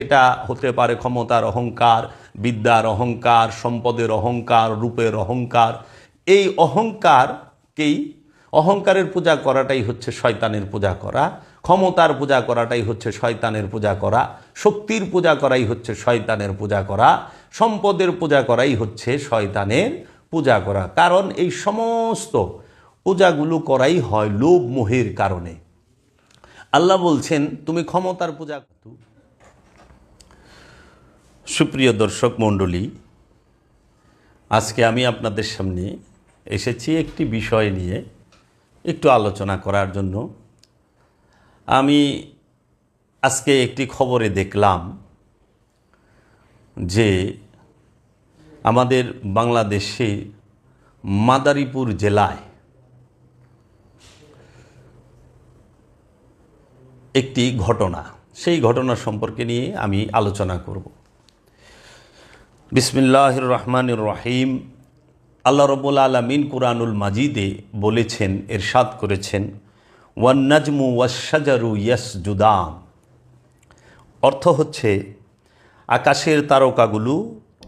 এটা হতে পারে ক্ষমতার অহংকার, বিদ্যার অহংকার, সম্পদের অহংকার, রূপের অহংকার। এই অহংকারের পূজা করাটাই হচ্ছে শয়তানের পূজা করা। ক্ষমতার পূজা করাটাই হচ্ছে শয়তানের পূজা করা। শক্তির পূজা করাই হচ্ছে শয়তানের পূজা করা। সম্পদের পূজা করাই হচ্ছে শয়তানের পূজা করা। কারণ এই সমস্ত পূজাগুলো করাই হয় লোভ মোহের কারণে। আল্লাহ বলছেন তুমি ক্ষমতার পূজা। সুপ্রিয় দর্শক মণ্ডলী, আজকে আমি আপনাদের সামনে এসেছি একটি বিষয় নিয়ে একটু আলোচনা করার জন্য। আমি আজকে একটি খবরে দেখলাম যে আমাদের বাংলাদেশে মাদারীপুর জেলায় একটি ঘটনা, সেই ঘটনা সম্পর্কে নিয়ে আমি আলোচনা করব। বিসমিল্লাহির রহমানির রহিম। আল্লাহ রাব্বুল আলামিন কুরআনুল মাজিদে বলেছেন, ইরশাদ করেছেন, ওয়ান নাজমু ওয়াশ-শাজারু ইয়াসজুদান। অর্থ হচ্ছে আকাশের তারকাগুলো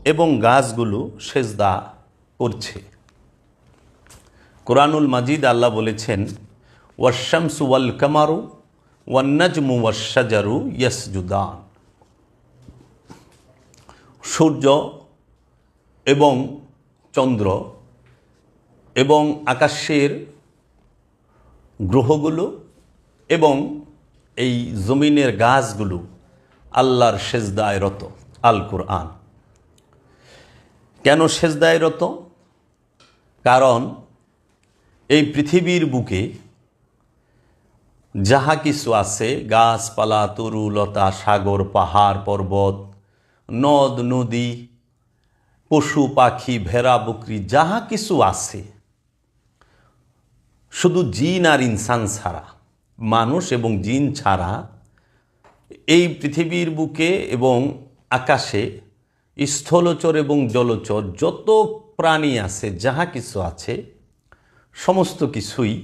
এবং গাছগুলো সেজদা করছে। কুরআনুল মাজিদ আল্লাহ বলেছেন, ওয়াশ-শামসু ওয়াল কামারু ওয়ান নাজমু ওয়াশ-শাজারু ইয়াসজুদান। সূর্য এবং চন্দ্র এবং আকাশের গ্রহগুলো এবং এই জমিনের গাছগুলো আল্লাহর সেজদায় রত। আল কুরআন। কেন সেজদায় রত? কারণ এই পৃথিবীর বুকে যাহা কিছু আছে, গাছপালা, তরুলতা, সাগর, পাহাড়, পর্বত, নদ নদী, পশু পাখি, ভেড়া বকরি, যাহা কিছু আছে, শুধু জিন আর ইনসান ছাড়া, মানুষ এবং জিন ছাড়া এই পৃথিবীর বুকে এবং আকাশে, স্থলচর এবং জলচর যত প্রাণী আছে, যাহা কিছু আছে, সমস্ত কিছুই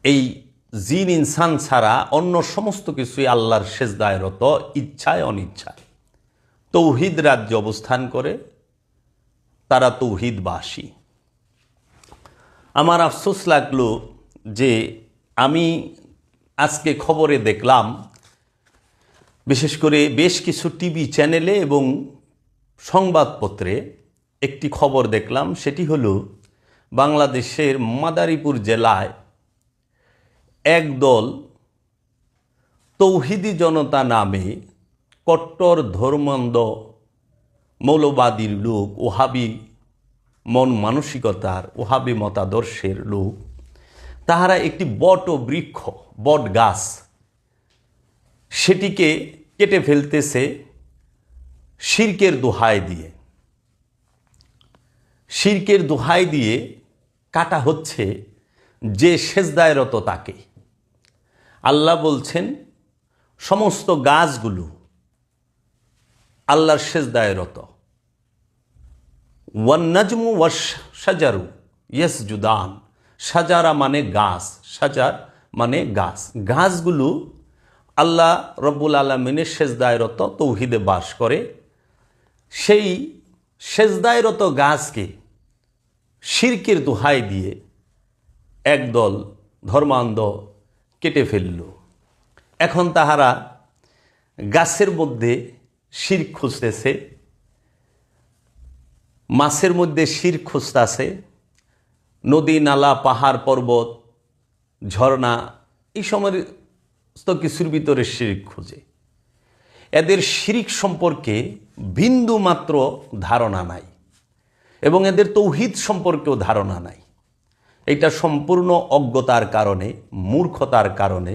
এই জিন ইনসান ছাড়া অন্য সমস্ত কিছুই আল্লাহর সেজদায় রত, ইচ্ছায় অনিচ্ছায়। তৌহিদ রাজ্যে অবস্থান করে, তারা তৌহিদবাসী। আমার আফসোস লাগলো যে আমি আজকে খবরে দেখলাম, বিশেষ করে বেশ কিছু টিভি চ্যানেলে এবং সংবাদপত্রে একটি খবর দেখলাম। সেটি হলো বাংলাদেশের মাদারীপুর জেলায় একদল তৌহিদি জনতা নামে কট্টর ধর্মান্ধ মৌলবাদীর লোক, ওহাবি মন মানসিকতার, ওহাবি মতাদর্শের লোক, তাহারা একটি বট বৃক্ষ, বট গাছ, সেটিকে কেটে ফেলতেছে শিরকের দোহাই দিয়ে। শিরকের দোহাই দিয়ে কাটা হচ্ছে যে সেজদায় রত তাকে। আল্লাহ বলছেন সমস্ত গাছগুলো আল্লাহর সেজদায় রত। ওয়ান নাজমু ওয়াশ-শাজারু ইয়াসজুদান। সাজারা মানে গাছ, সাজার মানে গাছ। গাছগুলো আল্লাহ রব্বুল আলামিনের সেজদায় রত, তৌহিদে বাস করে। সেই সেজদায় রত গাছকে শিরকের দোহাই দিয়ে একদল ধর্মান্ধ কেটে ফেলল। এখন তাহারা গাছের মধ্যে শিরক খুঁজতেছে, মাছের মধ্যে শিরক খুঁজতেছে, নদী নালা, পাহাড় পর্বত, ঝর্ণা, এই সমস্ত কিছুর ভিতরে শিরক খুঁজে। এদের শিরক সম্পর্কে বিন্দু মাত্র ধারণা নাই এবং এদের তৌহিদ সম্পর্কেও ধারণা নাই। এটা সম্পূর্ণ অজ্ঞতার কারণে, মূর্খতার কারণে,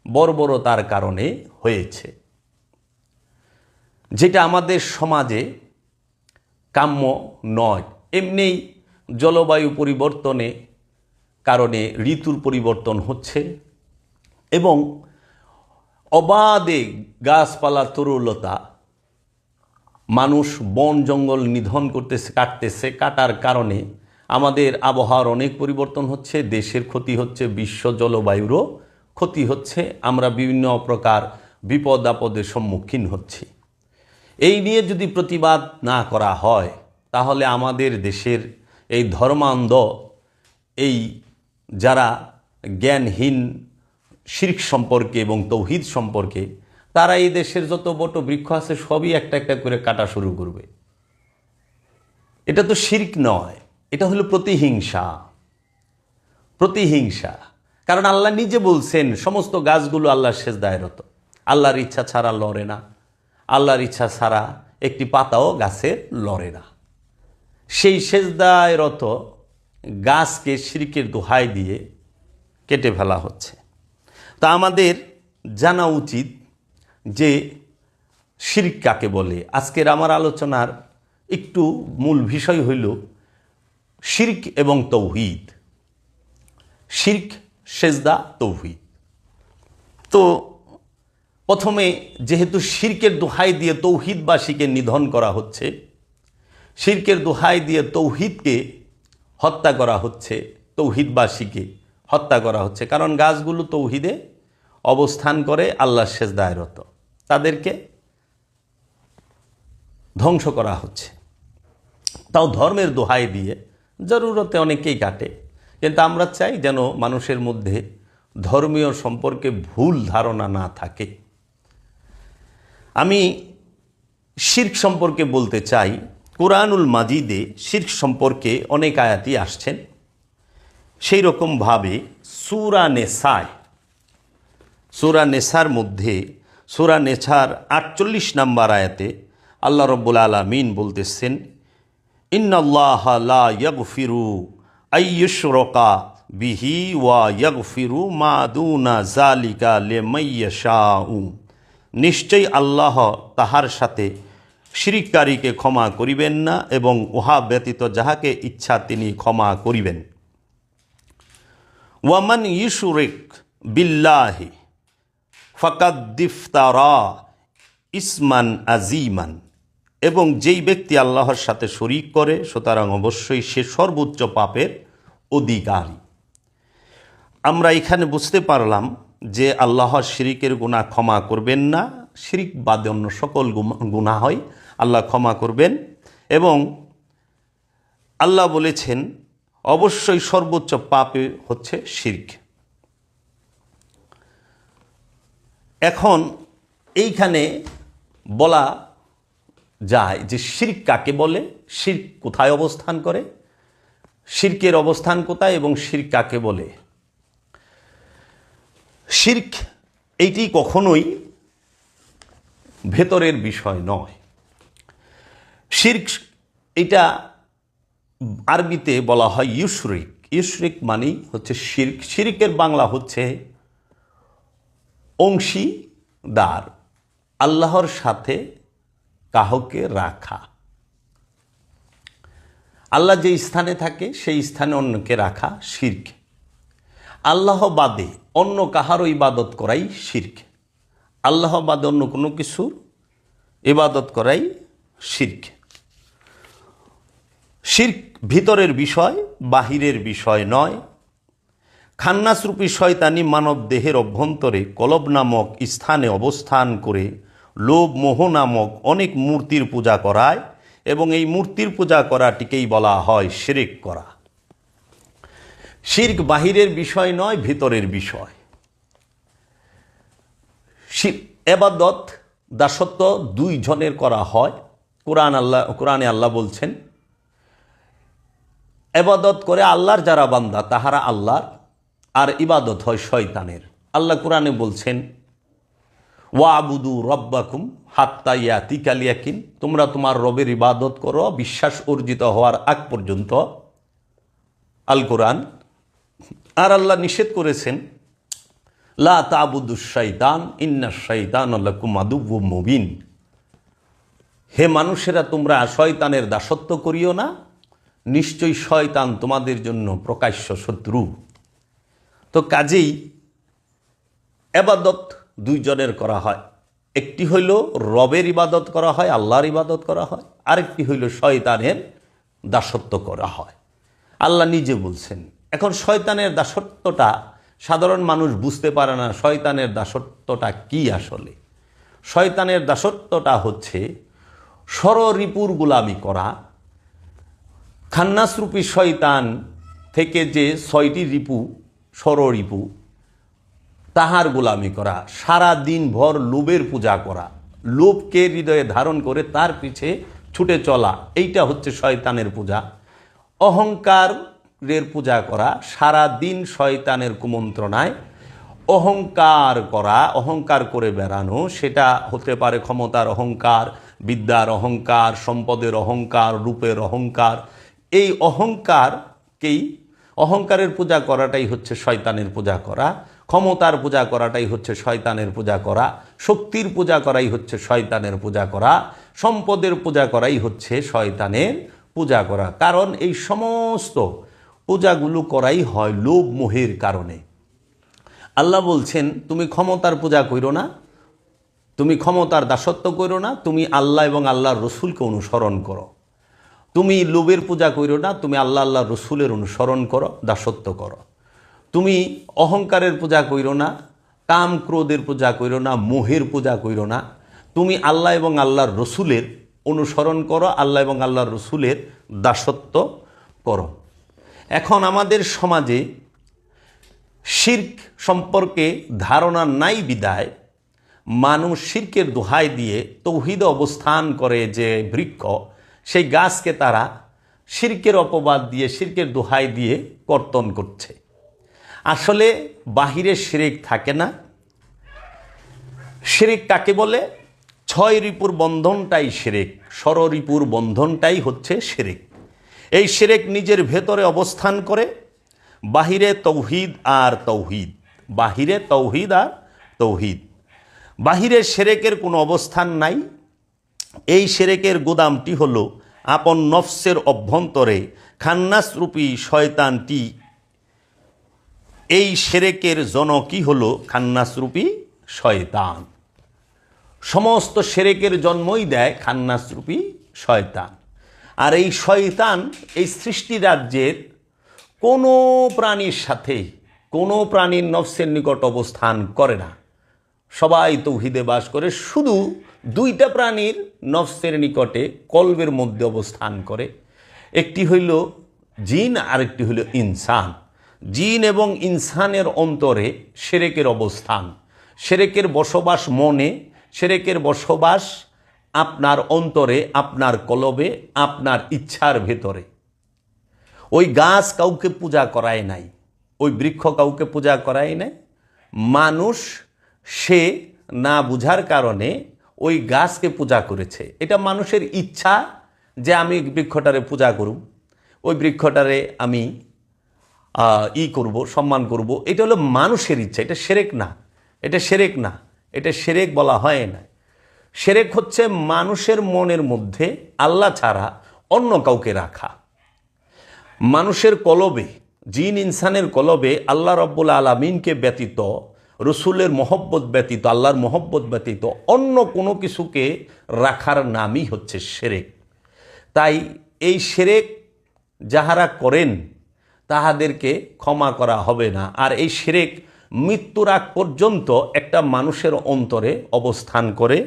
বর্বরতার কারণে হয়েছে, যেটা আমাদের সমাজে কাম্য নয়। এমনি জলবায়ু পরিবর্তনে কারণে ঋতুর পরিবর্তন হচ্ছে এবং অবাধে গাছপালা, তরুলতা, মানুষ বন জঙ্গল নিধন করতেছে, কাটতেছে। কাটার কারণে আমাদের আবহাওয়ার অনেক পরিবর্তন হচ্ছে, দেশের ক্ষতি হচ্ছে, বিশ্ব জলবায়ুরও ক্ষতি হচ্ছে। আমরা বিভিন্ন প্রকার বিপদ আপদের সম্মুখীন হচ্ছি। এই নিয়ে যদি প্রতিবাদ না করা হয় তাহলে আমাদের দেশের এই ধর্মান্ধ, এই যারা জ্ঞানহীন শিরক সম্পর্কে এবং তৌহিদ সম্পর্কে, তারা এই দেশের যত বট বৃক্ষ আছে সবই একটা একটা করে কাটা শুরু করবে। এটা তো শিরক নয়, এটা হলো প্রতিহিংসা। প্রতিহিংসা, কারণ আল্লাহ নিজে বলছেন সমস্ত গাছগুলো আল্লাহর সেজদায় রত। আল্লাহর ইচ্ছা ছাড়া লড়ে না, আল্লাহর ইচ্ছা ছাড়া একটি পাতাও গাছের লড়ে না। সেই সেজদায় রত গাছকে শিরকের দোহাই দিয়ে কেটে ফেলা হচ্ছে। তা আমাদের জানা উচিত যে শিরক কাকে বলে। আজকের আমার আলোচনার একটু মূল বিষয় হইল শিরক এবং তৌহিদ। শিরক, সেজদা, তৌহিদ। তো প্রথমে যেহেতু শিরকের দোহাই দিয়ে তৌহিদবাসীকে নিধন করা হচ্ছে, শিরকের দোহাই দিয়ে তৌহিদকে হত্যা করা হচ্ছে, তৌহিদবাসীকে হত্যা করা হচ্ছে, কারণ গাছগুলো তৌহিদে অবস্থান করে, আল্লাহর সেজদায় রত, তাদেরকে ধ্বংস করা হচ্ছে। তাও ধর্মের দোহাই দিয়ে, জরুরতে অনেকেই কাটে, কিন্তু আমরা চাই যেন মানুষের মধ্যে ধর্মীয় সম্পর্কে ভুল ধারণা না থাকে। আমি শিরক সম্পর্কে বলতে চাই, কুরআনুল মাজিদে শিরক সম্পর্কে অনেক আয়াতই আসছেন। সেই রকমভাবে সূরা নেসায়, সূরা নেসার মধ্যে সূরা নেসার 48 নম্বর আয়াতে আল্লাহ রাব্বুল আলামিন বলতেছেন, ইন্নাল্লাহা লা ইয়াগফিরু আইয়ুশরাকা বিহি ওয়া ইয়াগফিরু মা দুনা যালিকা লিমান ইয়াশাউ। নিশ্চয়ই আল্লাহ তাহার সাথে শিরককারীকে ক্ষমা করিবেন না এবং উহা ব্যতীত যাহাকে ইচ্ছা তিনি ক্ষমা করিবেন। ওয়ামান ইউশরিক বিল্লাহি ফাকাদ ইফতারা ইসমান আজিমান। এবং যেই ব্যক্তি আল্লাহর সাথে শরীক করে সুতরাং অবশ্যই সে সর্বোচ্চ পাপের অধিকারী। আমরা এখানে বুঝতে পারলাম যে আল্লাহর শিরিকের গুনাহ ক্ষমা করবেন না, শিরিক বাদে অন্য সকল গুনাহ হয় আল্লাহ ক্ষমা করবেন। এবং আল্লাহ বলেছেন অবশ্যই সর্বোচ্চ পাপে হচ্ছে শিরক। এখন এইখানে বলা যায় যে শিরক কাকে বলে, শিরক কোথায় অবস্থান করে, শিরকের অবস্থান কোথায় এবং শিরক কাকে বলে। শিরক এইটি কখনোই ভেতরের বিষয় নয়। শিরক এটা আরবিতে বলা হয় ইউশরিক। ইউশরিক মানেই হচ্ছে শিরক। শিরকের বাংলা হচ্ছে অংশীদার, আল্লাহর সাথে কাহকে রাখা। আল্লাহ যে স্থানে থাকে সেই স্থানে অন্যকে রাখা শিরক। আল্লাহ বাদে অন্য কাহারও ইবাদত করাই শিরক। আল্লাহ বাদে অন্য কোনো কিছুর ইবাদত করাই শিরক। শিরক ভিতরের বিষয়, বাহিরের বিষয় নয়। খান্নাসরূপী শয়তানি মানব দেহের অভ্যন্তরে কলব নামক স্থানে অবস্থান করে লোভ মোহ নামক অনেক মূর্তির পূজা করায় এবং এই মূর্তির পূজা করাটিকেই বলা হয় শিরক করা। শিরক বাহিরের বিষয় নয়, ভিতরের বিষয়। ইবাদত দাসত্ব দুই জনের করা হয়। কোরআনে আল্লাহ বলছেন ইবাদত করে আল্লাহর যারা বান্দা তাহারা আল্লাহর, আর ইবাদত হয় শয়তানের। আল্লাহ কোরআনে বলছেন ওয়াবুদু রব্বাকুম হাত্তা ইয়াতিকাল ইয়াকিন, তোমরা তোমার রবের ইবাদত করো বিশ্বাস অর্জিত হওয়ার আগ পর্যন্ত। আল কোরআন। আর আল্লাহ নিষেধ করেছেন লা তা'বুদুশ শাইতান ইন্নাশ শাইতানা লাকুম আদুউম মুবিন। হে মানুষেরা, তোমরা শয়তানের দাসত্ব করিও না, নিশ্চয়ই শয়তান তোমাদের জন্য প্রকাশ্য শত্রু। তো কাজেই ইবাদত দুইজনের করা হয়। একটি হইল রবের ইবাদত করা হয়, আল্লাহর ইবাদত করা হয়, আরেকটি হইল শয়তানের দাসত্ব করা হয়। আল্লাহ নিজে বলছেন। এখন শয়তানের দাসত্বটা সাধারণ মানুষ বুঝতে পারে না, শয়তানের দাসত্বটা কি আসলে। শয়তানের দাসত্বটা হচ্ছে ষড়রিপুর গোলামি করা। খান্নাসরূপী শয়তান থেকে যে 6টি রিপু, ষড়রিপু, তাহার গোলামি করা, সারা দিন ভর লোভের পূজা করা, লোভকে হৃদয়ে ধারণ করে তার পিছে ছুটে চলা, এইটা হচ্ছে শয়তানের পূজা। অহংকারের পূজা করা, সারা দিন শয়তানের কুমন্ত্রণায় অহংকার করা, অহংকার করে বেড়ানো, সেটা হতে পারে ক্ষমতার অহংকার, বিদ্যার অহংকার, সম্পদের অহংকার, রূপের অহংকার। এই অহংকারের পূজা করাটাই হচ্ছে শয়তানের পূজা করা। ক্ষমতার পূজা করাটাই হচ্ছে শয়তানের পূজা করা। শক্তির পূজা করাই হচ্ছে শয়তানের পূজা করা। সম্পদের পূজা করাই হচ্ছে শয়তানের পূজা করা। কারণ এই সমস্ত পূজাগুলো করাই হয় লোভ মোহের কারণে। আল্লাহ বলছেন, তুমি ক্ষমতার পূজা করো না, তুমি ক্ষমতার দাসত্ব করো না, তুমি আল্লাহ এবং আল্লাহর রসুলকে অনুসরণ করো। তুমি লোভের পূজা করো না, তুমি আল্লাহ আল্লাহর রসুলের অনুসরণ করো, দাসত্ব করো। তুমি অহংকারের পূজা করো না, কাম ক্রোধের পূজা করো না, মোহের পূজা করো না, তুমি আল্লাহ এবং আল্লাহর রসুলের অনুসরণ করো, আল্লাহ এবং আল্লাহর রসুলের দাসত্ব করো। এখন আমাদের সমাজে শিরক সম্পর্কে ধারণা নাই বিদায় মানুষ শিরকের দোহাই দিয়ে তৌহিদে অবস্থান করে যে বৃক্ষ, সেই গাছকে তারা শিরকের অপবাদ দিয়ে, শিরকের দোহাই দিয়ে কর্তন করছে। আসলে বাহিরে শিরক থাকে না। শিরক কাকে বলে? 6 রিপুর বন্ধনটাই শিরক, ষড়রিপুর বন্ধনটাই হচ্ছে শিরক। এই শিরক নিজের ভেতরে অবস্থান করে, বাহিরে তৌহিদ আর তৌহিদ, বাহিরে তৌহিদ আর তৌহিদ। বাহিরে শিরকের কোনো অবস্থান নাই। এই শিরকের গোদামটি হলো আপন নফসের অভ্যন্তরে খান্নাসরূপী শয়তানটি। এই শিরকের জনকই হলো খান্নাসরূপী শয়তান। সমস্ত শিরকের জন্মই দেয় খান্নাসরূপী শয়তান। আর এই শয়তান এই সৃষ্টি রাজ্যের কোনো প্রাণীর সাথে, কোনো প্রাণীর নফসের নিকট অবস্থান করে না। সবাই তৌহিদে বাস করে, শুধু 2টা প্রাণীর নফসের নিকটে কলবের মধ্যে অবস্থান করে। একটি হইল জিন আর একটি হইল ইনসান। জিন এবং ইনসানের অন্তরে শিরকের অবস্থান। শিরকের বসবাস মনে, শিরকের বসবাস আপনার অন্তরে, আপনার কলবে, আপনার ইচ্ছার ভেতরে। ওই গাছ কাউকে পূজা করায় নাই, ওই বৃক্ষ কাউকে পূজা করায় নাই। মানুষ সে না বুঝার কারণে ওই গাছকে পূজা করেছে। এটা মানুষের ইচ্ছা যে আমি বৃক্ষটারে পূজা করব, ওই বৃক্ষটারে আমি করব, সম্মান করব। এটা হলো মানুষের ইচ্ছা, এটা শিরক না, এটা শিরক না, এটা শিরক বলা হয় না। শিরক হচ্ছে মানুষের মনের মধ্যে আল্লাহ ছাড়া অন্য কাউকে রাখা। মানুষের কলবে, জিন ইনসানের কলবে আল্লাহ রব্বুল আলামিনকে ব্যতীত, রসুলের মহব্বত ব্যতীত, আল্লাহর মহব্বত ব্যতীত অন্য কোনো কিছুকে রাখার নামই হচ্ছে শিরক। তাই এই শিরক যাহারা করেন তাহাদেরকে ক্ষমা করা হবে না। আর এই শিরক মৃত্যুর আগ পর্যন্ত একটা মানুষের অন্তরে অবস্থান করে।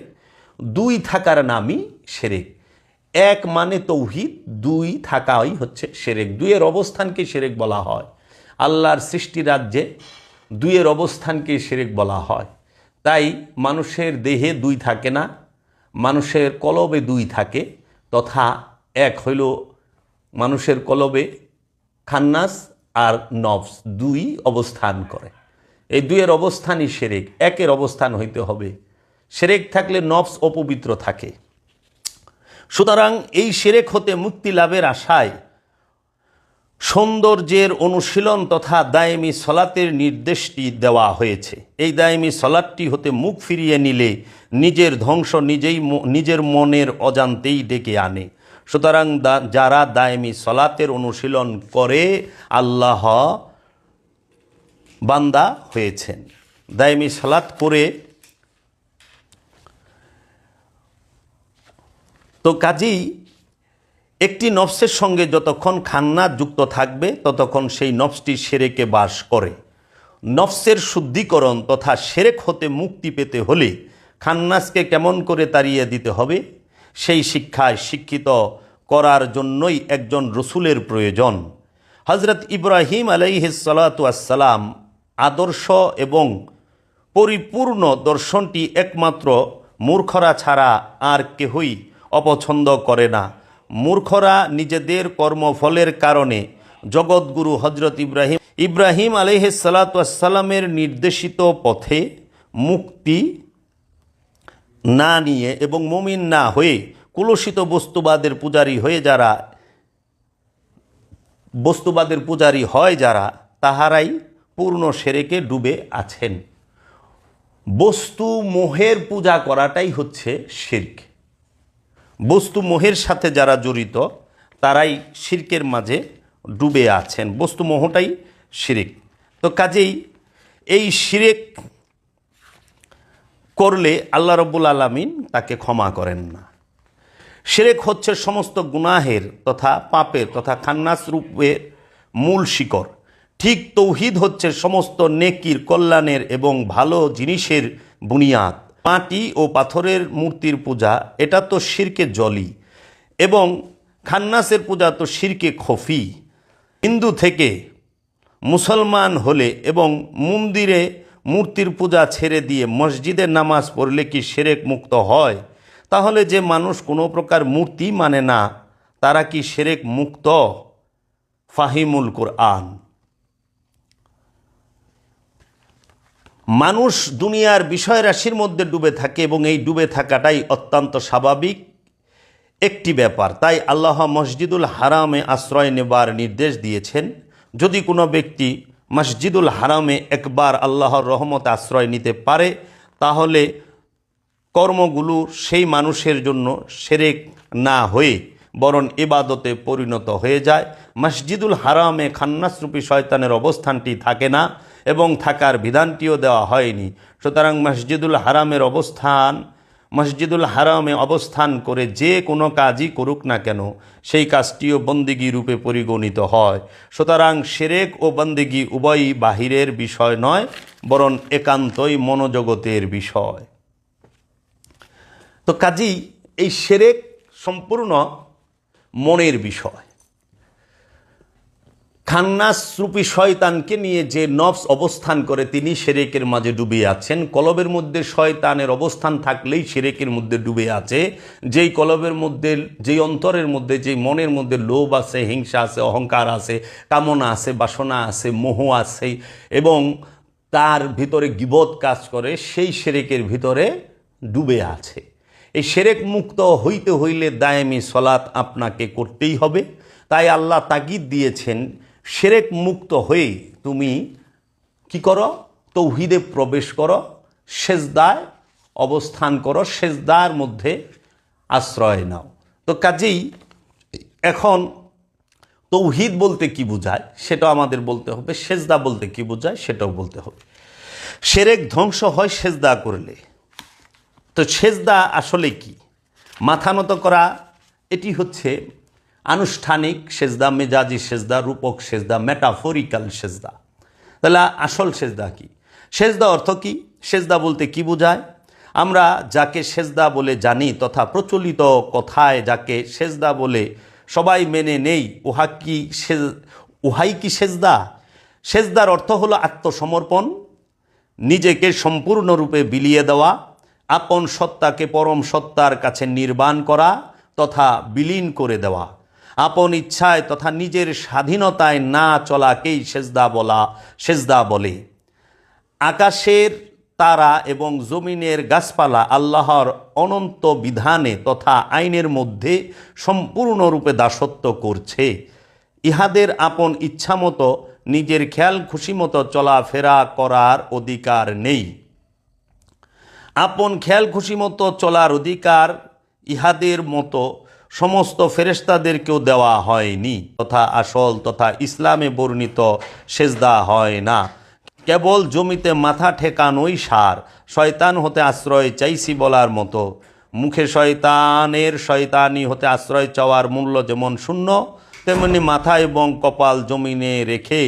2 থাকার নামই শিরক। 1 মানে তৌহিদ, 2 থাকাই হচ্ছে শিরক। 2 এর অবস্থানকে শিরক বলা হয়। আল্লাহর সৃষ্টি রাজ্যে 2 এর অবস্থানকে শিরক বলা হয়। তাই মানুষের দেহে 2 থাকে না, মানুষের কলবে 2 থাকে। তথা এক হইল মানুষের কলবে খান্নাস আর নফস, 2 অবস্থান করে। এই 2 এর অবস্থানই শিরক। 1 এর অবস্থান হইতে হবে। শিরক থাকলে নফস অপবিত্র থাকে। সুতরাং এই শিরক হতে মুক্তি লাভের আশায় সৌন্দর্যের অনুশীলন তথা দায়েমি সলাতের নির্দেশটি দেওয়া হয়েছে। এই দায়েমি সলাতটি হতে মুখ ফিরিয়ে নিলে নিজের ধ্বংস নিজের মনের অজান্তেই ডেকে আনে। সুতরাং যারা দায়েমি সলাতের অনুশীলন করে আল্লাহ বান্দা হয়েছেন। দায়েমি সলাত করে তো কাজেই একটি নফসের সঙ্গে যতক্ষণ খান্নাত যুক্ত থাকবে ততক্ষণ সেই নফসটি শিরকে বাস করে। নফসের শুদ্ধিকরণ তথা শিরক হতে মুক্তি পেতে হলে খান্নাসকে কেমন করে তাড়িয়ে দিতে হবে সেই শিক্ষায় শিক্ষিত করার জন্যই একজন রসুলের প্রয়োজন। হজরত ইব্রাহিম আলাইহিস সালাতু ওয়াসসালাম আদর্শ এবং পরিপূর্ণ দর্শনটি একমাত্র মূর্খরা ছাড়া আর কেহই অপছন্দ করে না। মূর্খরা নিজেদের কর্মফলের কারণে জগৎগুরু হজরত ইব্রাহিম আলাইহিস সালাতু ওয়াসসালামের নির্দেশিত পথে মুক্তি না নিয়ে এবং মুমিন না হয়ে কুলসিত বস্তুবাদের পূজারী হয় যারা তাহারাই পূর্ণ শিরকে ডুবে আছেন। বস্তু মোহের পূজা করাটাই হচ্ছে শিরক। বস্তু মোহের সাথে যারা জড়িত তারাই শিরকের মাঝে ডুবে আছেন। বস্তু মোহটাই শিরক। তো কাজেই এই শিরক করলে আল্লাহ রাব্বুল আলামিন তাকে ক্ষমা করেন না। শিরক হচ্ছে সমস্ত গুনাহের তথা পাপের তথা খান্নাস রূপের মূল শিকড়। ঠিক তৌহিদ হচ্ছে সমস্ত নেকির, কল্যাণের এবং ভালো জিনিসের বুনিয়াদ। মাটি ও পাথরের মূর্তির পূজা এটা তো শিরকে জলি, এবং খান্নাসের পূজা তো শিরকে খফি। হিন্দু থেকে মুসলমান হলে এবং মন্দিরে মূর্তির পূজা ছেড়ে দিয়ে মসজিদে নামাজ পড়লে কি শিরক মুক্ত হয়? তাহলে যে মানুষ কোনো প্রকার মূর্তি মানে না তারা কি শিরক মুক্ত? ফাহিমুল কুরআন। মানুষ দুনিয়ার বিষয় রাশির মধ্যে ডুবে থাকে এবং এই ডুবে থাকাটাই অত্যন্ত স্বাভাবিক একটি ব্যাপার। তাই আল্লাহ মসজিদুল হারামে আশ্রয় নেবার নির্দেশ দিয়েছেন। যদি কোনো ব্যক্তি মসজিদুল হারামে একবার আল্লাহর রহমতে আশ্রয় নিতে পারে তাহলে কর্মগুলো সেই মানুষের জন্য শিরক না হয়ে বরং ইবাদতে পরিণত হয়ে যায়। মসজিদুল হারামে খান্নাসরূপী শয়তানের অবস্থানটি থাকে না এবং থাকার বিধানটিও দেওয়া হয়নি। সুতরাং মসজিদুল হারামে অবস্থান করে যে কোনো কাজই করুক না কেন সেই কাজটিও বন্দেগী রূপে পরিগণিত হয়। সুতরাং শিরক ও বন্দেগী উভয়ই বাহিরের বিষয় নয়, বরং একান্তই মনোজগতের বিষয়। তো কাজেই এই শিরক সম্পূর্ণ মনের বিষয়। খান্নাস রূপী শয়তানকে নিয়ে যে নফস অবস্থান করে তিনি শিরকের মাঝে ডুবে আছেন। কলবের মধ্যে শয়তানের অবস্থান থাকলেই শিরকের মধ্যে ডুবে আছে। যেই কলবের মধ্যে, যেই অন্তরের মধ্যে, যেই মনের মধ্যে লোভ আছে, হিংসা আছে, অহংকার আছে, কামনা আছে, বাসনা আছে, মোহ আছে এবং তার ভিতরে গীবত কাজ করে, সেই শিরকের ভিতরে ডুবে আছে। এই শিরক মুক্ত হইতে হইলে দায়েমি সলাত আপনাকে করতেই হবে। তাই আল্লাহ তাগিদ দিয়েছেন শিরক মুক্ত হয়ে তুমি কি করো? তৌহিদে প্রবেশ করো, সেজদায় অবস্থান করো, সেজদার মধ্যে আশ্রয় নাও। তো কাজেই এখন তৌহিদ বলতে কি বোঝায় সেটাও আমাদের বলতে হবে, সেজদা বলতে কি বোঝায় সেটাও বলতে হবে। শিরক ধ্বংস হয় সেজদা করলে। তো সেজদা আসলে কি? মাথা নত করা, এটি হচ্ছে আনুষ্ঠানিক সেজদা, মেজাজি সেজদা, রূপক সেজদা, মেটাফরিক্যাল সেজদা। তাহলে আসল সেজদা কি? সেজদা অর্থ কি? সেজদা বলতে কি বোঝায়? আমরা যাকে সেজদা বলে জানি তথা প্রচলিত কথায় যাকে সেজদা বলে সবাই মেনে নেই, উহাই কি সেজদা? সেজদার অর্থ হলো আত্মসমর্পণ, নিজেকে সম্পূর্ণরূপে বিলিয়ে দেওয়া, আপন সত্তাকে পরম সত্তার কাছে নির্বাণ করা তথা বিলীন করে দেওয়া, আপন ইচ্ছায় তথা নিজের স্বাধীনতায় না চলাকেই সেজদা বলে। আকাশের তারা এবং জমিনের গাছপালা আল্লাহর অনন্ত বিধানে তথা আইনের মধ্যে সম্পূর্ণরূপে দাসত্ব করছে। ইহাদের আপন ইচ্ছামতো নিজের খেয়াল খুশি মতো চলাফেরা করার অধিকার নেই। আপন খেয়াল খুশি মতো চলার অধিকার ইহাদের মতো সমস্ত ফেরেশতাদেরকেও দেওয়া হয়নি তথা আসল তথা ইসলামে বর্ণিত সেজদা হয় না। কেবল জমিতে মাথা ঠেকানোই সার। শয়তান হতে আশ্রয় চাইছি বলার মতো। মুখে শয়তানি হতে আশ্রয় চাওয়ার মূল্য যেমন শূন্য, তেমনি মাথা এবং কপাল জমিনে রেখে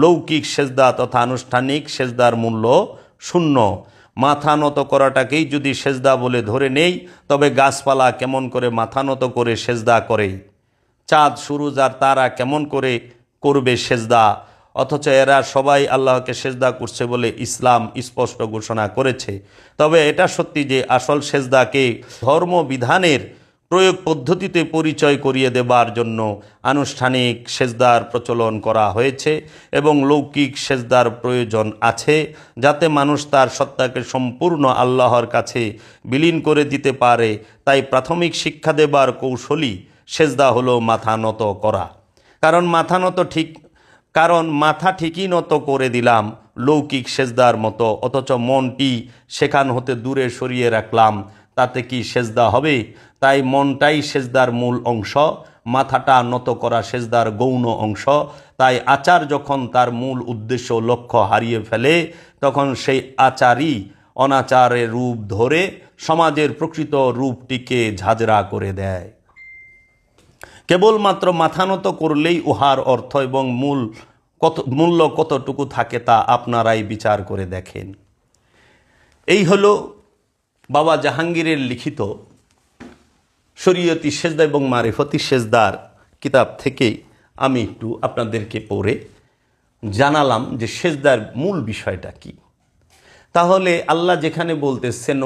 লৌকিক সেজদা তথা আনুষ্ঠানিক সেজদার মূল্য শূন্য। মাথা নত করাটাকেই যদি সেজদা বলে ধরে নেই, তবে গাছপালা কেমন করে মাথা নত করে সেজদা করে, চাঁদ সুরুজ আর তারা কেমন করে করবে সেজদা, অথচ এরা সবাই আল্লাহকে সেজদা করছে বলে ইসলাম স্পষ্ট ঘোষণা করেছে। তবে এটা সত্যি যে আসল সেজদাকে ধর্মবিধানের প্রয়োগ পদ্ধতিতে পরিচয় করিয়ে দেবার জন্য আনুষ্ঠানিক সেজদার প্রচলন করা হয়েছে এবং লৌকিক সেজদার প্রয়োজন আছে, যাতে মানুষ তার সত্তাকে সম্পূর্ণ আল্লাহর কাছে বিলীন করে দিতে পারে। তাই প্রাথমিক শিক্ষা দেবার কৌশলী সেজদা হলো মাথা নত করা। কারণ মাথা ঠিকই নত করে দিলাম লৌকিক সেজদার মতো, অথচ মনটি সেখান হতে দূরে সরিয়ে রাখলাম, তাতে কি সেজদা হবে? তাই মনটাই সেজদার মূল অংশ, মাথাটা নত করা সেজদার গৌণ অংশ। তাই আচার যখন তার মূল উদ্দেশ্য লক্ষ্য হারিয়ে ফেলে, তখন সেই আচারই অনাচারের রূপ ধরে সমাজের প্রকৃত রূপটিকে ঝাঁঝরা করে দেয়। কেবলমাত্র মাথা নত করলেই উহার অর্থ এবং মূল্য কতটুকু থাকে তা আপনারাই বিচার করে দেখেন। এই হলো বাবা জাহাঙ্গীরের লিখিত শরীয়তি সেজদা এবং মারিফতি সেজদার কিতাব থেকে আমি একটু আপনাদেরকে পড়ে জানালাম যে সেজদার মূল বিষয়টা কি। তাহলে আল্লাহ যেখানে বলতেছেন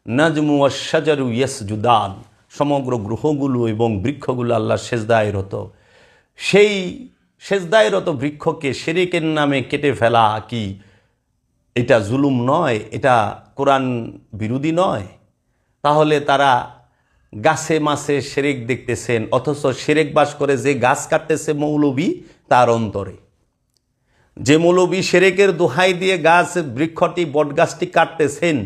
নাজমু ওয়াশ শাজারু ইয়াসজুদান, সমগ্র গ্রহগুলো এবং বৃক্ষগুলো আল্লাহ সেজদায় রত, সেই সেজদায় রত বৃক্ষকে শিরকের নামে কেটে ফেলা কি এটা জুলুম নয়? এটা কোরআন বিরোধী নয়? তাহলে তারা গাছে মাছে শিরক দেখতেছেন, অথচ শিরক বাস করে যে গাছ কাটতেছে মৌলবী তার অন্তরে। যে মৌলবী শিরকের দোহাই দিয়ে বৃক্ষটি বটগাছটি কাটতেছেন,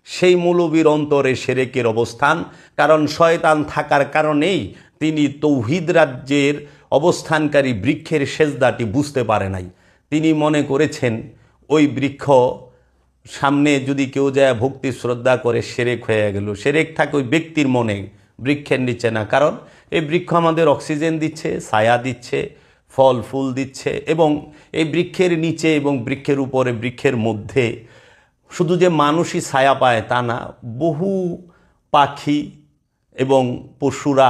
সেই মৌলবীর অন্তরে শিরকের অবস্থান। কারণ শয়তান থাকার কারণেই তিনি তৌহিদ রাজ্যের অবস্থানকারী বৃক্ষের সেজদাটি বুঝতে পারে নাই। তিনি মনে করেছেন ওই বৃক্ষ সামনে যদি কেউ যায় ভক্তি শ্রদ্ধা করে শিরক হয়ে গেল। শিরক থাকে ওই ব্যক্তির মনে, বৃক্ষের নিচে না। কারণ এই বৃক্ষ আমাদের অক্সিজেন দিচ্ছে, ছায়া দিচ্ছে, ফল ফুল দিচ্ছে, এবং এই বৃক্ষের নিচে এবং বৃক্ষের উপরে বৃক্ষের মধ্যে শুধু যে মানুষই ছায়া পায় তা না, বহু পাখি এবং পশুরা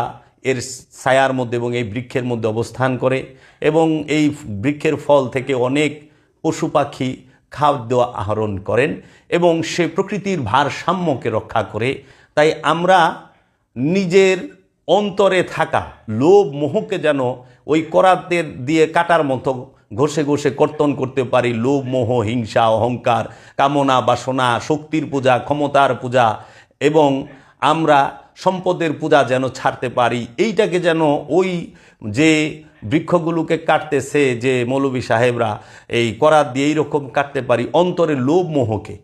এর ছায়ার মধ্যে এবং এই বৃক্ষের মধ্যে অবস্থান করে, এবং এই বৃক্ষের ফল থেকে অনেক পশু পাখি খাদ্য আহরণ করেন এবং সে প্রকৃতির ভারসাম্যকে রক্ষা করে। তাই আমরা নিজের অন্তরে থাকা লোভ মোহকে যেন ওই করাতের দিয়ে কাটার মতো ঘষে ঘষে কর্তন করতে পারি। লোভ মোহ হিংসা অহংকার কামনা বাসনা, শক্তির পূজা ক্ষমতার পূজা এবং আমরা সম্পদের পূজা যেন ছাড়তে পারি। এইটাকে যেন ওই যে বৃক্ষগুলোকে কাটতেছে যে মৌলবী সাহেবরা এই করাত দিয়ে এইরকম কাটতে পারি অন্তরের লোভ মোহকে।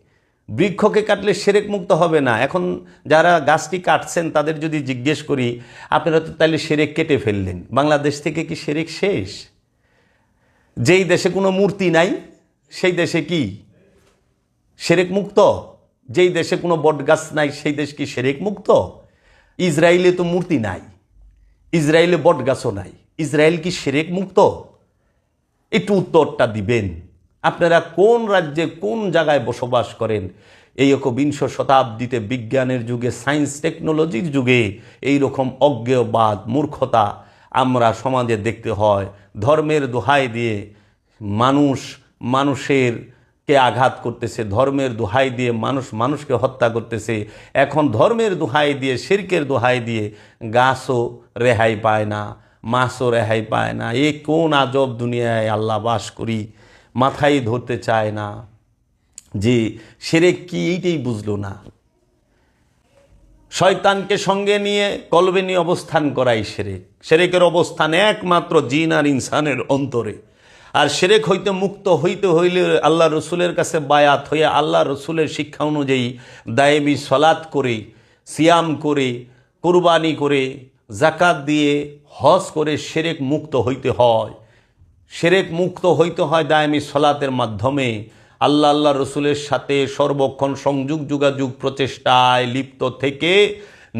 বৃক্ষকে কাটলে শিরক মুক্ত হবে না। এখন যারা গাছটি কাটছেন তাদের যদি জিজ্ঞেস করি, আপনারা তো তাহলে শিরক কেটে ফেললেন, বাংলাদেশ থেকে কি শিরক শেষ? যেই দেশে কোনো মূর্তি নাই সেই দেশে কি শিরক মুক্ত? যেই দেশে কোনো বটগাছ নাই সেই দেশ কি শিরক মুক্ত? ইসরায়েলে তো মূর্তি নাই, ইসরায়েলে বটগাছও নাই, ইসরায়েল কি শিরক মুক্ত? একটু উত্তরটা দিবেন। আপনারা কোন রাজ্যে কোন জায়গায় বসবাস করেন? এই একবিংশ শতাব্দীতে বিজ্ঞানের যুগে, সায়েন্স টেকনোলজির যুগে এই রকম অজ্ঞেয়বাদ মূর্খতা আমরা সমাজে দেখতে হয়। ধর্মের দোহাই দিয়ে মানুষকে আঘাত করতেছে, ধর্মের দোহাই দিয়ে মানুষকে হত্যা করতেছে। এখন ধর্মের দোহাই দিয়ে, শিরকের দোহাই দিয়ে গাছও রেহাই পায় না, মাছও রেহাই পায় না। এ কোন আজব দুনিয়ায় আল্লাহ বাস করি? মাথায় ধরতে চায় না যে শিরক কি, এইটাই বুঝলো না। শয়তানকে সঙ্গে নিয়ে কলবে নিয়ে অবস্থান করাই শিরক। শিরকের অবস্থান একমাত্র জিন আর ইনসানের অন্তরে। আর শিরক হইতে মুক্ত হইতে হইলে আল্লাহ রসুলের কাছে বায়াত হয়ে আল্লাহ রসুলের শিক্ষা অনুযায়ী দায়েমি সলাত করে, সিয়াম করে, কুরবানি করে, জাকাত দিয়ে, হজ করে শিরক মুক্ত হইতে হয়। শিরক মুক্ত হইতে হয় দায়েমি সলাতের মাধ্যমে। আল্লাহ রসুলের সাথে সর্বক্ষণ সংযোগ যোগাযোগ প্রচেষ্টায় লিপ্ত থেকে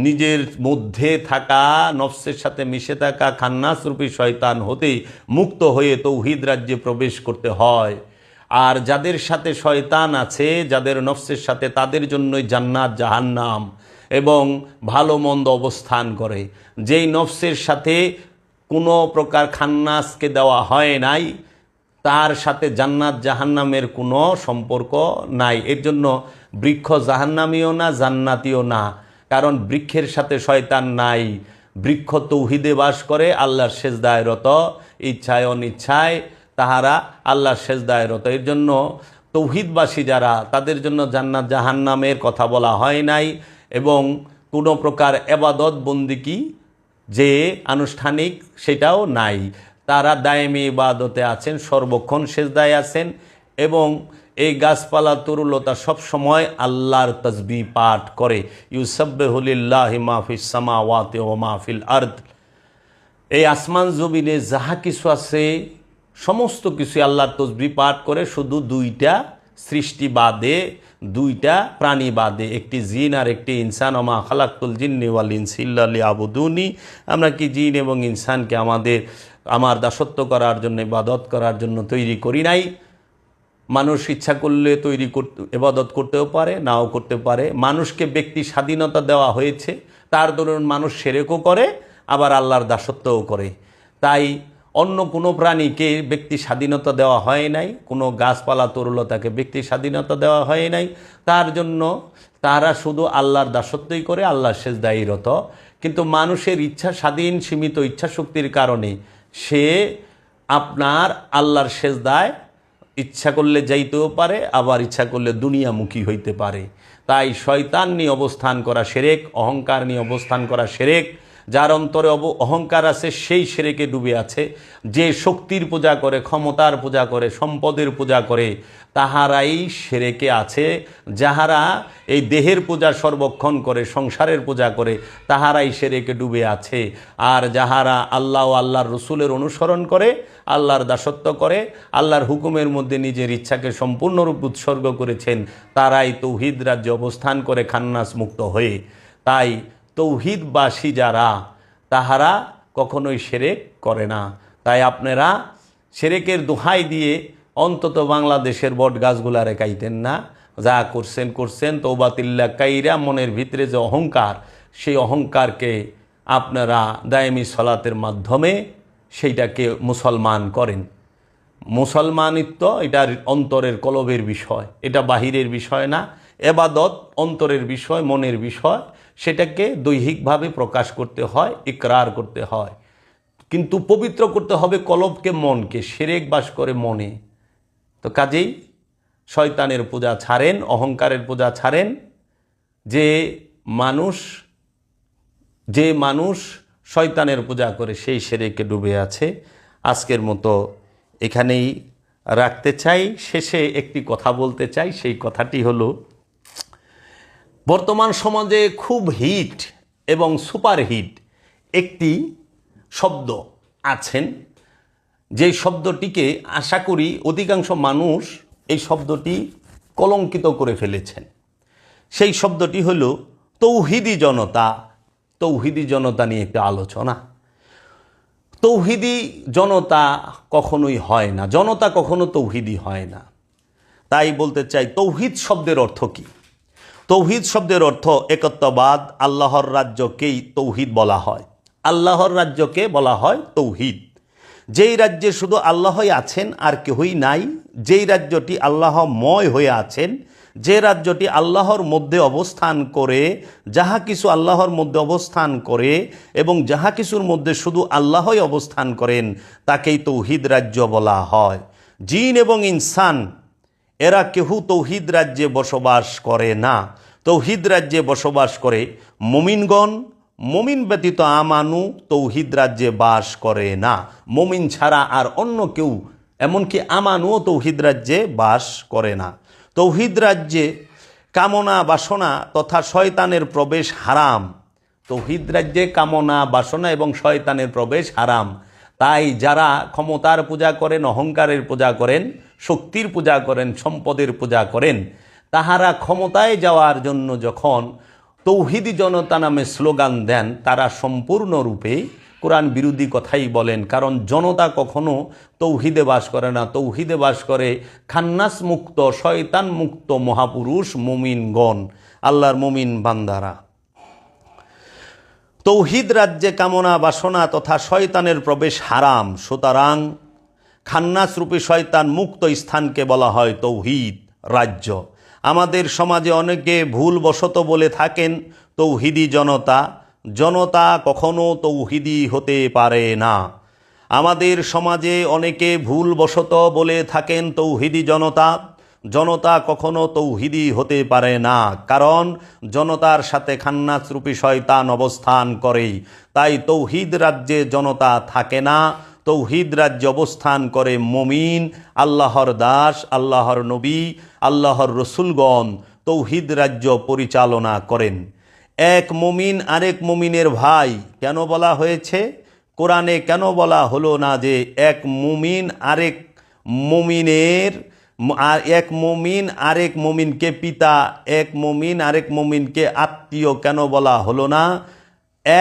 নিজের মধ্যে থাকা নফসের সাথে মিশে থাকা খান্নাসরূপী শয়তান হতে মুক্ত হয়ে তৌহিদ রাজ্যে প্রবেশ করতে হয়। আর যাদের সাথে শয়তান আছে, যাদের নফসের সাথে, তাদের জন্যই জান্নাত জাহান্নাম এবং ভালো মন্দ অবস্থান করে। যেই নফসের সাথে কোনো প্রকার খান্নাসকে দেওয়া হয় নাই, তার সাথে জান্নাত জাহান্নামের কোনো সম্পর্ক নাই। এর জন্য বৃক্ষ জাহান্নামীও না, জান্নাতিও না, কারণ বৃক্ষের সাথে শয়তান নাই। বৃক্ষ তৌহিদে বাস করে, আল্লাহর সেজদায় রত, ইচ্ছায় অনিচ্ছায় তাহারা আল্লাহর সেজদায় রত। এর জন্য তৌহিদবাসী যারা, তাদের জন্য জান্নাত জাহান্নামের কথা বলা হয় নাই, এবং কোনো প্রকার এবাদত বন্দিকি যে আনুষ্ঠানিক সেটাও নাই। তারা দায়েমি ইবাদতে আছেন, সর্বক্ষণ সেজদায় আছেন, এবং এই গাছপালা তরুলতা সব সময় আল্লাহর তাসবিহ পাঠ করে। ইউসাব্বিহু লিল্লাহি মা ফিস সামাওয়াতি ওয়া মা ফিল আরদ। এই আসমান জমিনে যাহা কিছু আছে সমস্ত কিছু আল্লাহর তাসবিহ পাঠ করে, শুধু দুইটা সৃষ্টি বাদে, দুইটা প্রাণী বাদে, একটি জিন আর একটি ইনসান। ওমা খালাকতুল জিন্নি ওয়াল ইনসা ইল্লা লিয়াবুদুনি। আমরা কি জিন এবং ইনসানকে আমার দাসত্ব করার জন্য, ইবাদত করার জন্য তৈরি করি নাই? মানুষ ইচ্ছা করলে ইবাদত করতেও পারে, নাও করতে পারে। মানুষকে ব্যক্তি স্বাধীনতা দেওয়া হয়েছে, তার দরুন মানুষ শিরকও করে, আবার আল্লাহর দাসত্বও করে। তাই অন্য কোনো প্রাণীকে ব্যক্তি স্বাধীনতা দেওয়া হয় নাই, কোনো গাছপালা তরুলতাকে ব্যক্তি স্বাধীনতা দেওয়া হয় নাই। তার জন্য তারা শুধু আল্লাহর দাসত্বই করে, আল্লাহর সেজদায় রত। কিন্তু মানুষের ইচ্ছা, স্বাধীন সীমিত ইচ্ছা শক্তির কারণে সে আপনার আল্লাহর সেজদায় ইচ্ছা করলে যাইতেও পারে, আবার ইচ্ছা করলে দুনিয়ামুখী হইতে পারে। তাই শয়তান নিয়ে অবস্থান করা শিরক, অহংকার নিয়ে অবস্থান করা শিরক। যার অন্তরে অহংকার আছে সেই শিরকে ডুবে আছে। যে শক্তির পূজা করে, ক্ষমতার পূজা করে, সম্পদের পূজা করে, তাহারাই শিরকে আছে। যাহারা এই দেহের পূজা সর্বক্ষণ করে, সংসারের পূজা করে, তাহারাই শিরকে ডুবে আছে। আর যাহারা আল্লাহ ও আল্লাহর রসুলের অনুসরণ করে, আল্লাহর দাসত্ব করে, আল্লাহর হুকুমের মধ্যে নিজের ইচ্ছাকে সম্পূর্ণরূপ উৎসর্গ করেছেন, তারাই তৌহিদ রাজ্যে অবস্থান করে খান্নাস মুক্ত হয়ে। তাই তৌহিদবাসী যারা, তাহারা কখনোই শিরক করে না। তাই আপনারা শিরকের দোহাই দিয়ে অন্তত বাংলাদেশের বট গাছগুলারে কাইতেন না। যা করছেন তৌবাতিল্লা কাইরা, মনের ভিতরে যে অহংকার, সেই অহংকারকে আপনারা দায়েমি সলাতের মাধ্যমে সেইটাকে মুসলমান করেন। মুসলমানিত্ব এটা অন্তরের কলবের বিষয়, এটা বাহিরের বিষয় না। এবাদত অন্তরের বিষয়, মনের বিষয়। সেটাকে দৈহিকভাবে প্রকাশ করতে হয়, ইকরার করতে হয়, কিন্তু পবিত্র করতে হবে কলবকে, মনকে। শিরক বাস করে মনে। তো কাজেই শয়তানের পূজা ছাড়েন, অহংকারের পূজা ছাড়েন। যে মানুষ শয়তানের পূজা করে, সেই শিরকে ডুবে আছে। আজকের মতো এখানেই রাখতে চাই। শেষে একটি কথা বলতে চাই। সেই কথাটি হলো, বর্তমান সমাজে খুব হিট এবং সুপারহিট একটি শব্দ আছেন, যে শব্দটিকে আশা করি অধিকাংশ মানুষ এই শব্দটি কলঙ্কিত করে ফেলেছেন। সেই শব্দটি হলো তৌহিদি জনতা। তৌহিদি জনতা নিয়ে একটা আলোচনা। তৌহিদি জনতা কখনোই হয় না, জনতা কখনো তৌহিদি হয় না। তাই বলতে চাই, তৌহিদ শব্দের অর্থ কী? তৌহিদ শব্দের অর্থ একত্ববাদ। আল্লাহর রাজ্যকেই তৌহিদ বলা হয়। আল্লাহর রাজ্যকে বলা হয় তৌহিদ। যেই রাজ্যে শুধু আল্লাহই আছেন আর কেহই নাই, যেই রাজ্যটি আল্লাহময় হয়ে আছেন, যে রাজ্যটি আল্লাহর মধ্যে অবস্থান করে, যাহা কিছু আল্লাহর মধ্যে অবস্থান করে এবং যাহা কিছুর মধ্যে শুধু আল্লাহই অবস্থান করেন, তাকেই তৌহিদ রাজ্য বলা হয়। জিন এবং ইনসান এরা কেউ তৌহিদ রাজ্যে বসবাস করে না। তৌহিদ রাজ্যে বসবাস করে মুমিনগণ। মুমিন ব্যতীত আমানু তৌহিদ রাজ্যে বাস করে না। মুমিন ছাড়া আর অন্য কেউ, এমনকি আমানুও তৌহিদ রাজ্যে বাস করে না। তৌহিদ রাজ্যে কামনা বাসনা তথা শয়তানের প্রবেশ হারাম। তৌহিদ রাজ্যে কামনা বাসনা এবং শয়তানের প্রবেশ হারাম। তাই যারা ক্ষমতার পূজা করেন, অহংকারের পূজা করেন, শক্তির পূজা করেন, সম্পদের পূজা করেন, তাহারা ক্ষমতায় যাওয়ার জন্য যখন তৌহিদি জনতা নামে স্লোগান দেন, তারা সম্পূর্ণরূপে কোরআন বিরোধী কথাই বলেন। কারণ জনতা কখনো তৌহিদে বাস করে না, তৌহিদে বাস করে খান্নাস মুক্ত, শয়তান মুক্ত মহাপুরুষ মুমিনগণ, আল্লাহর মুমিন বান্দারা। তৌহিদ রাজ্যে কামনা বাসনা তথা শয়তানের প্রবেশ হারাম, সুতরাং খান্নাস রূপী শয়তান মুক্ত স্থানকে বলা হয় তৌহিদ রাজ্য। আমাদের সমাজে অনেকে ভুলবশত বলে থাকেন তৌহিদি জনতা, জনতা কখনো তৌহিদি হতে পারে না। আমাদের সমাজে অনেকে ভুলবশত বলে থাকেন তৌহিদি জনতা, জনতা কখনো তৌহিদি হতে পারে না, কারণ জনতার সাথে খান্নাস রূপী শয়তান অবস্থান করে। তাই তৌহিদ রাজ্যে জনতা থাকে না, তৌহিদ রাজ্যে অবস্থান করে মুমিন, আল্লাহর দাস, আল্লাহর নবী, আল্লাহর রসুলগণ তৌহিদ রাজ্য পরিচালনা করেন। এক মুমিন আরেক মুমিনের ভাই কেন বলা হয়েছে? কোরআনে কেন বলা হলো না যে এক মুমিন আরেক মুমিনের, এক মুমিন আরেক মুমিনকে পিতা, এক মুমিন আরেক মুমিনকে আত্মীয় কেন বলা হলো না?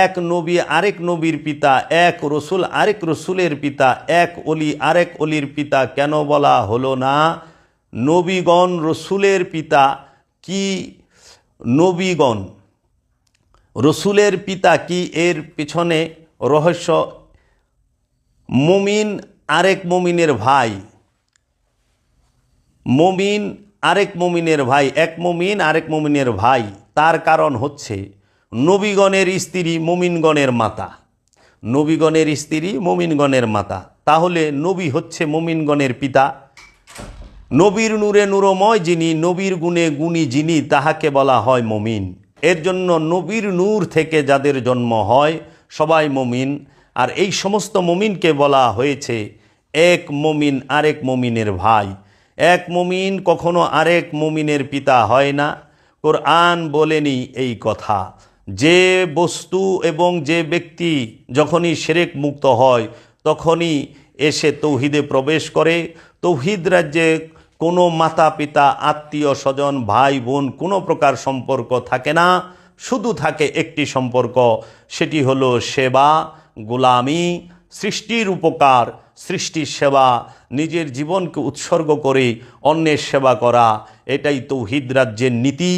এক নবী আরেক নবীর পিতা, এক রসুল আরেক রসুলের পিতা, এক অলি আরেক অলির পিতা কেন বলা হলো না? নবীগণ রসুলের পিতা কি, নবীগণ রসুলের পিতা কি, এর পিছনে রহস্য। মুমিন আরেক মুমিনের ভাই, মুমিন আরেক মুমিনের ভাই, এক মুমিন আরেক মুমিনের ভাই, তার কারণ হচ্ছে নবীগণের স্ত্রী মুমিনগণের মাতা, নবীগণের স্ত্রী মুমিনগণের মাতা, তাহলে নবী হচ্ছে মুমিনগণের পিতা। নবীর নূরে নূরময় যিনি, নবীর গুণে গুণী যিনি, তাহাকে বলা হয় মুমিন। এর জন্য নবীর নূর থেকে যাদের জন্ম হয় সবাই মুমিন। আর এই সমস্ত মুমিনকে বলা হয়েছে এক মুমিন আরেক মুমিনের ভাই। এক মুমিন কখনো আরেক মুমিনের পিতা হয় না। কোরআন বলেনি এই কথা। যে বস্তু এবং যে ব্যক্তি যখনই শিরক মুক্ত হয় তখনই এসে তৌহিদে প্রবেশ করে। তৌহিদ রাজ্যে কোনো মাতা পিতা, আত্মীয় স্বজন, ভাই বোন কোনো প্রকার সম্পর্ক থাকে না, শুধু থাকে একটি সম্পর্ক, সেটি হলো সেবা, গোলামি, সৃষ্টির উপকার, সৃষ্টির সেবা, নিজের জীবনকে উৎসর্গ করে অন্যের সেবা করা। এটাই তৌহিদ রাজ্যের নীতি।